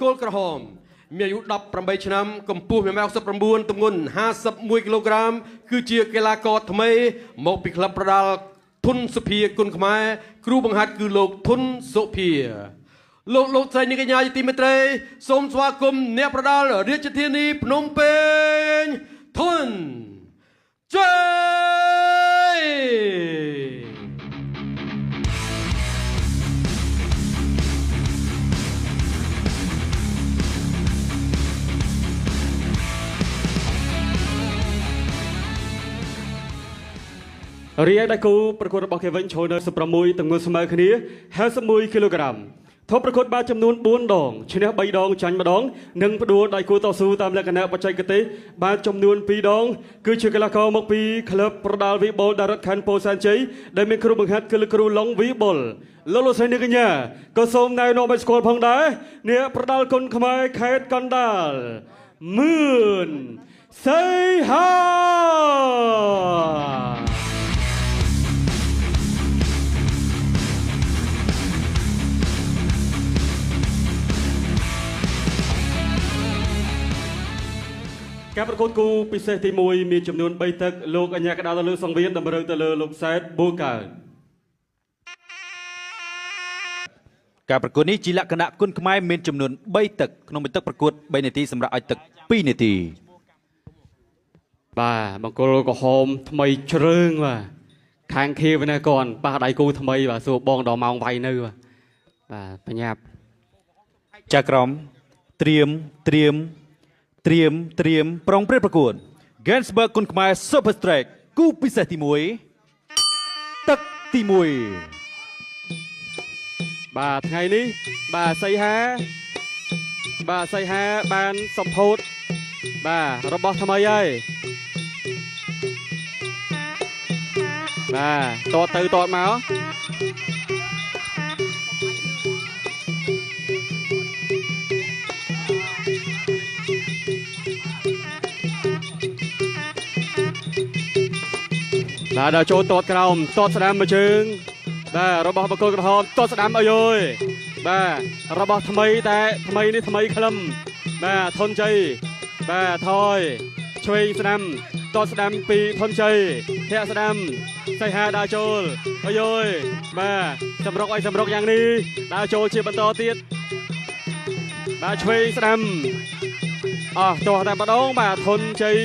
គោលក្រហមមានអាយុ18ឆ្នាំកម្ពស់169ទម្ងន់51គីឡូក្រាមគឺជាកីឡាករថ្មីមកពីក្លឹបប្រដាល់ធុនសុភាគុណខ្មែរគ្រូបង្ហាត់គឺលោកធុនសុភាលោកស្រីនាងកញ្ញាជាទីមេត្រីសូមស្វាគមន៍អ្នកប្រដាល់រាជធានីភ្នំពេញធុនជ័យរៀបដៃគូប្រកួតរបស់គេវិញចូលនៅ16ទម្ងន់ស្មើគ្នា51គីឡូក្រាមធប់ប្រកួតបានចំនួន4ដងឈ្នះ3ដងចាញ់1ដងនិងផ្ដួលដៃគូតស៊ូតាមលក្ខណៈបច្ចេកទេសបានចំនួន2ដងគឺជាកីឡាករមកពីក្លឹបប្រដាល់វីបុលដារ៉ាត់ខណ្ឌពោធិ៍សែនជ័យដែលមានគ្រូបង្ហាត់គឺលោកគ្រូឡុងវីបុលលោកស្រីនាងកញ្ញាក៏សូមណែនាំឲ្យស្គាល់ផងដែរអ្នកប្រដាល់គុណខ្មែរខេត្តកណ្ដាលមឿនសីហាការប្រកួតគូពិសេសទី1មានចំនួន3ទឹកលោកអញ្ញាកដាលទៅលើសង្វៀនតម្រូវទៅលើលោកសែតប៊ូកើតការប្រកួតនេះជាលក្ខណៈគុណខ្មែរមានចំនួន3ទឹកក្នុងមួយទឹកប្រកួត3នាទីសម្រាប់ឲ្យទឹក2នាទីបាទបង្គោលក្រហមថ្មីជ្រើងបាទខាងខៀវណាគាត់ប៉ះដៃគូថ្មីបាទសួរបងដល់ម៉ោងវាយនៅបាទបញ្ញាប់ចាក្រមត្រៀមប្រុងព្រឹត្តប្រកួត Gensburg គុណខ្មែរ Super Strike គូពិសេសទី1ទឹកទី1បាទថ្ងៃនេះបាទសីហាបានសម្ពោធបាទរបស់ថ្មីហើយបាទតទៅតមកបាទដល់ចូលតតក្រោមតតស្ដាំមួយជើងបាទរបស់បង្គោលក្រហមតតស្ដាំអើយយបាទរបស់ថ្មីតែថ្មីនេះថ្មីក្លឹមបាទធនជ័យបាទថយឆ្វេងស្ដាំតតស្ដាំពីធនជ័យធាក់ស្ដាំសៃហាដើរចូលអើយយបាទសម្រុកយ៉ាងនេះដើរចូលជាបន្តទៀតបាទឆ្វេងស្ដាំអស់ទាស់តែម្ដងបាទធនជ័យ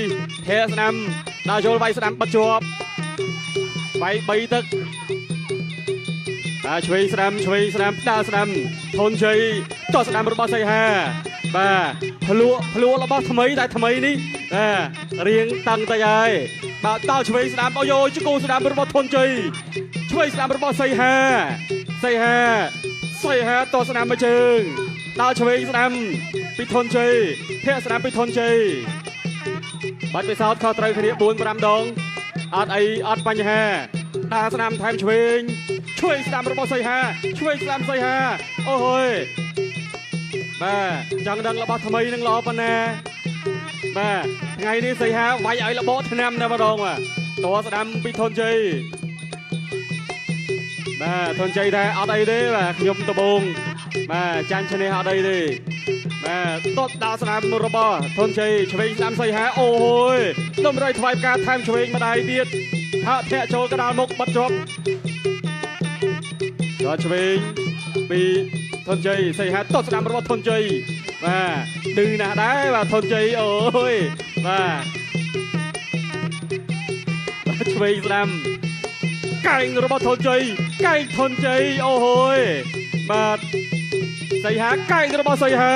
ធាក់ស្ដាំដើរចូលវាយស្ដាំបិទជាប់វាយ3ទឹកឆ្វេងស្ដាំដើរស្ដាំធនជ័យតស្ដាំរបស់សៃហាបាទភ្លក់របស់ថ្មីតែថ្មីនេះរៀងតាំងទៅហើយបាទដល់ឆ្វេងស្ដាំអូយជង្គង់ស្ដាំរបស់ធនជ័យឆ្វេងស្ដាំរបស់សៃហាតស្ដាំមួយជើងដល់ឆ្វេងស្ដាំពីធនជ័យធាក់ស្ដាំពីធនជ័យបាត់ពិសោធន៍ខុសត្រូវគ្នា 4-5 ដងអត់បញ្ហាដើរស្ដាំថែមឆ្វេងស្ដាំរបស់សៃហាអូយបាទចង់ដឹងរបស់ថ្មីនឹងល្អប៉ុណ្ណាបាទថ្ងៃនេះសៃហាវាយឲ្យលបោឆ្នាំតែម្ដងបាទតស្ដាំពីធនជ័យបាទធនជ័យតែអត់អីទេបាទខ្ញុំដបងបាទចាញ់ឈ្នះអត់អីទេបាទតដើរស្ដាំរបស់ធនជ័យឆ្វេងស្ដាំសៃហាអូយតម្រូវថ្វាយផ្កាថែមឆ្វេងម្ដាយទៀតហាក់ធាក់ចូលកដាលមុខបាត់ជាប់ដល់ឆ្វេងពីធនជ័យសៃហាតស្ដាំរបស់ធនជ័យបាទឌឺណាស់ដែរបាទធនជ័យអូយបាទឆ្វេងស្ដាំកែងរបស់ធនជ័យអូយបាទសៃហាកែងរបស់សៃហា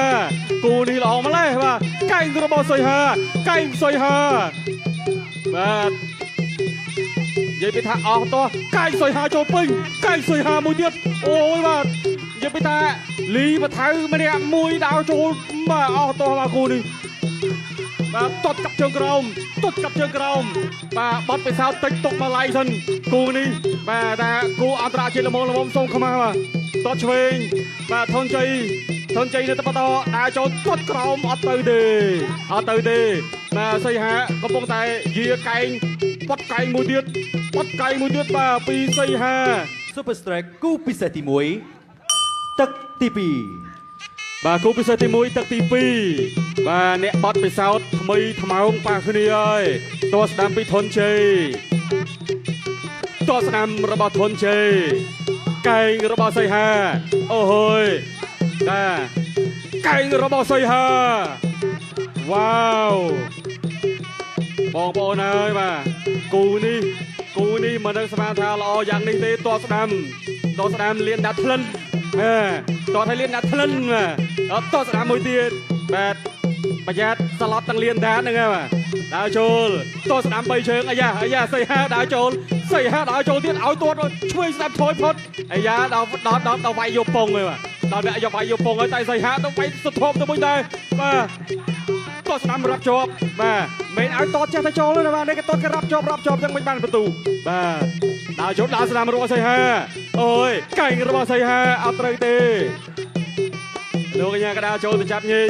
គូនេះល្អម្លេះបាទកែងរបស់សៃហាបាទនិយាយពីថាអស់តោះកាយសុយហាចូលពេញកាយសុយហាមួយទៀតអូយបាទនិយាយពីថាលីបថៅម្នាក់មួយដើរចូលបាទអស់តោះបាទគូនេះបាទតត់កាប់ជើងក្រោមបាទបត់ពិសោធន៍តិចទុកមកឡៃសិនគូនេះបាទថាគូអន្តរជាតិល្មមសូមខ្មាស់បាទតត់ឆ្វេងបាទធនជ័យនៅតបតដើរចូលតត់ក្រោមអត់ទៅទេបាទសៃហាកំពុងតែយាកែងបត់កែងមួយទៀតបាទពីសៃហា Super Strike គូពិសេសទី1ទឹកទី2 bà cú bị ti mũi tật ti pi bà nẹ bọt bị sao mây thầm áo bà khơi ơi tôi sẽ đam bị thôn chơi tôi sẽ đam robot thôn chơi cây robot xây hà ô hồi nè cây robot xây hà wow bong bóng ơi mà cú ni mà đang xem thà lo dạng đi tê tôi sẽ đam liên đạt thân nè tôi thấy liên đạt thân mà tôi sẽ đam môi tiền bẹt bà giác slot tăng liên đạt nữa nghe mà đá trôi tôi sẽ đam bay chơi ai da xây ha đá trôi tiết áo tuột rồi chui đam thôi phốt ai da đâu vay vô pong rồi mà đâu mẹ vô vay vô pong ở tay xây ha đâu vay sụt hộp tôi bên đây mà tôi sẽ đamรับจบmà mình áo tốt chắc thấy trôi luôn mà đây cái tốt cáiรับจบยังไม่banประตูmà đá trôi đá sẽ đam rồi xây ha ôi cảnh rồi xây ha áo trời têดูกันยังกระดาษโจจะจับยี่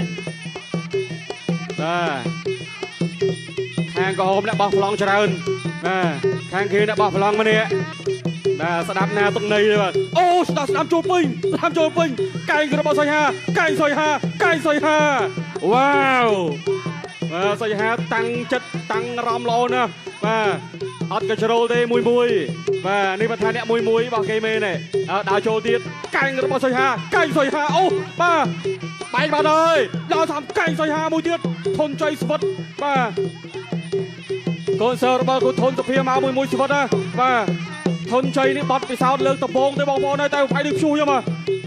ทางก็โฮมและบอลพลองเจริญทางคืนและบอลพลองมาเนี่ยสนับหน้าตรงนี้เลยโอ้สนับโจปิงไก่กระบอกใส่ห้าไก่ใส่ห้าว้าวใส่ห้าตั้งจัดตั้งรำโลนะอัดกระโจนเตะมวยนี่ประธานเนี่ยมวยบอกเกมเนี่ยดาวโจตีไก่กระบอกใส่ห้าโอ้ไปมาเลยเราทำไก่ใส่ห้ามวยตีทนใจสวัสดิ์คนเซอร์บอลกูทนจะเพียมามวยสวัสดิ์นะทนใจนี่บอลไปสาวเลิกตะโพงแต่บอลในแต่ไฟดึงชูยังมา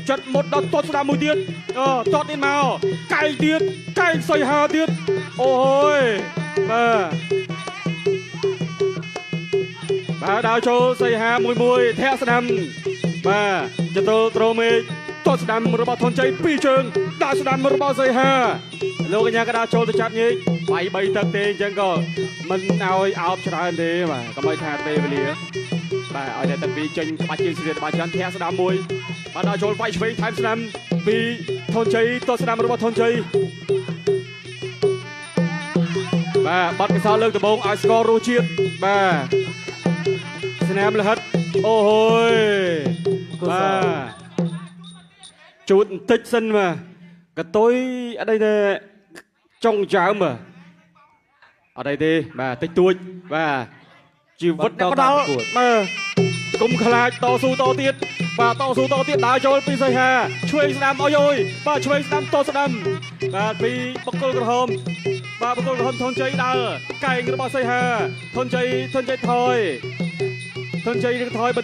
จัดหมดดอกต้นสนามมวยตีจอดอินมาไก่ตีไก่ใส่ห้าตีโอ้ยดาวโชว์ใส่หามวยแทะสนามจะโตรเมย์ต้นสนามระบาดทนใจปีเชิงดาวสนามระบาดใส่หาโลกันยังกระดาษโชว์จะจับงี้ไปใบตักเตงจังก็มันเอาชนะเตะมาก็ไม่แทะเตะไปเลยเอาแต่ตักปีจังมาจีนสิเดบาจันแทะสนามมวยดาวโชว์ไปช่วยไทม์สนามปีทนใจต้นสนามระบาดทนใจบัดไปสาวเลิกตะบงไอสกอร์รูเชียดสนามเลยฮัทโอ้โหจุดติดสนมากระตุ้ยอะไรเนี่ยจงจ้ามาอะไรดีติดตัวชีวิตก็ดาวกุมขลาต่อสู้ต่อเตี้ยต่อสู้ต่อเตี้ยดาวโจลปีใส่ฮาช่วยสนามเอาโยยช่วยสนามต่อสนามปีปกกระหมปกกระหมทนใจดาวไก่กระบอกใส่ฮาทนใจถอยบัน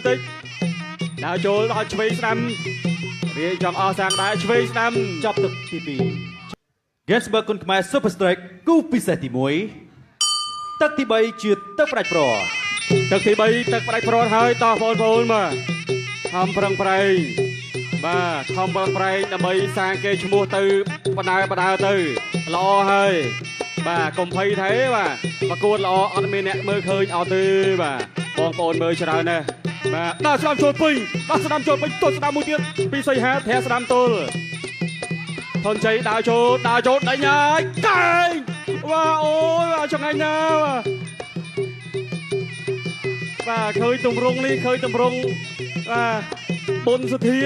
ทึกดาวโจลช่วยสนามเรียกจอมอาสังได้ช่วยสนามจับตึกทีปีเกสเบิร์กคนขมายซุปเปอร์สไตร์กู้พิเศษที่มวยตักที่ใบจืดตักปลายปลอตักที่ใบตักปลายปลอให้ต่อโฟนมาทำพลังปลายทำพลังปลายนำใบสร้างเกชมูตือปนาตือรอให้กลมไพ่ไทยประกวดรออันเมเนตมือเคยเอาตือบองโอนมือชนะเนี่ยดาวสนามโจลปิงต้นสนามมวยเตี้ยปีใส่ฮะแทะสนามตัวทนใจดาวโจได้ยังไก่ว่าโอ้ยจังไงนะเคยตุ่มรงนี่เคยตุ่มรงบนสุดที่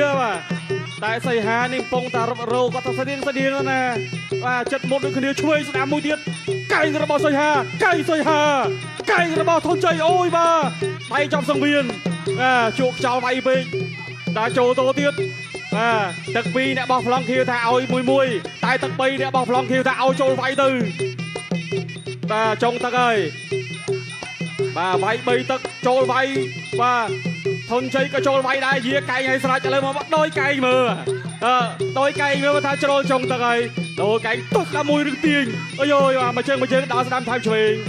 แต่ใส่ฮานิ่งปงตาโรก็ต้องเสดียงแล้วนะจัดหมดด้วยคนเดียวช่วยสนามมวยเตี้ยไก่กระบอกใส่ฮาไก่กระบอกทนใจโอ้ยไปจับสังเวียนchuột chào vay bị đã trồ tô tiết tật pi nè bọc lòng khiêu thảo mùi tại tật pi nè bọc lòng khiêu thảo trôi vay từ trong tật ơi vay bị tật trôi vay thôn chơi cái trôi vay đây dĩa cây hay sao trả lời mà bắt đôi cây mà tha trôi trong tật ơi đôi cây tốt là mùi được tiền ôi ôi mà chơi đã làm thay truyền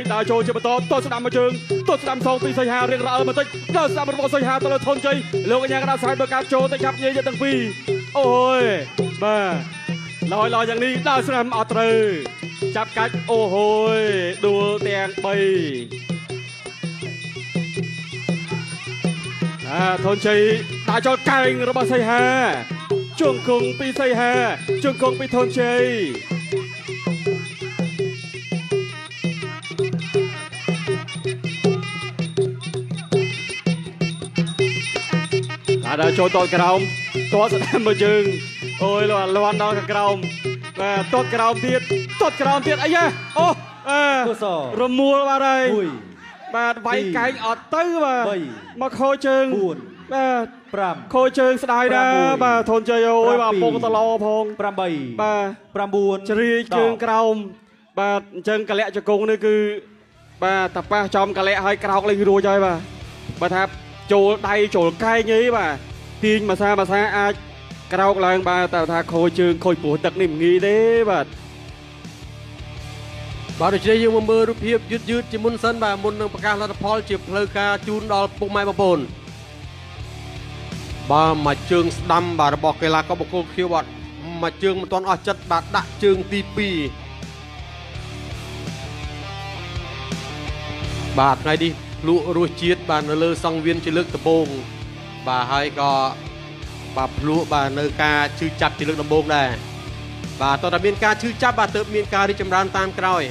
đã trôi chơi mà tốt làm mà chơi tốt làm xong thì xây hà riêng ra mà tích đã làm một bộ xây hà tôi thôn chơi lưu cái nhà cái đã sai bờ cáp trôi tới chắp như vậy từng phi ôi lòiอย่างนี้đã làm ở từ chắp cách ôi đua tiền bì thôn chơi đã cho cành rồi bà xây hà chuông cùng pi xây hà chuông cùng pi thôn chơi đã cho tôi cái đồng có sẽ làm một chừng អូយលាន់ដល់ក្រោមបាទតតក្រោមទៀតអីយ៉ាអូរមួលបាទហើយបាទវាយកែងអត់ទៅបាទមកខូចជើងបាទខូចជើងស្ដាយដែរបាទធនជ័យអូយបាទពងតឡផង8បាទ9ជ្រាយជើងក្រោមបាទអញ្ចឹងកលៈជង្គង់នេះគឺបាទតាប៉ះចំកលៈឲ្យក្រោកលេងរួចហើយបាទបើថាចូលដៃចូលកែងអីបាទទាញភាសាអាចក្រោកឡើងបាទតែថាខូចជើងខូចព្រោះទឹកនេះមិនងាយទេបាទដូច្នេះយើងមកមើលរូបភាពយឺតជាមុនសិនបាទមុននឹងប្រកាសលទ្ធផលជាផ្លូវការជូនដល់ពុកម៉ែបងប្អូនបាទមួយជើងស្ដាំបាទរបស់កីឡាករបង្គោលខៀវបាទមួយជើងមិនទាន់អស់ចិត្តបាទដាក់ជើងទី2បាទថ្ងៃនេះលក់រសជាតិបាទនៅលើសង្វៀនជាលើកដំបូងបាទហើយក៏បាទភ្លក់បាទនៅការឈឺចាប់ជាលើកដំបូងដែរបាទតើតើមានការឈឺចាប់បាទទើបមានការរីកចម្រើនតាមក្រោយ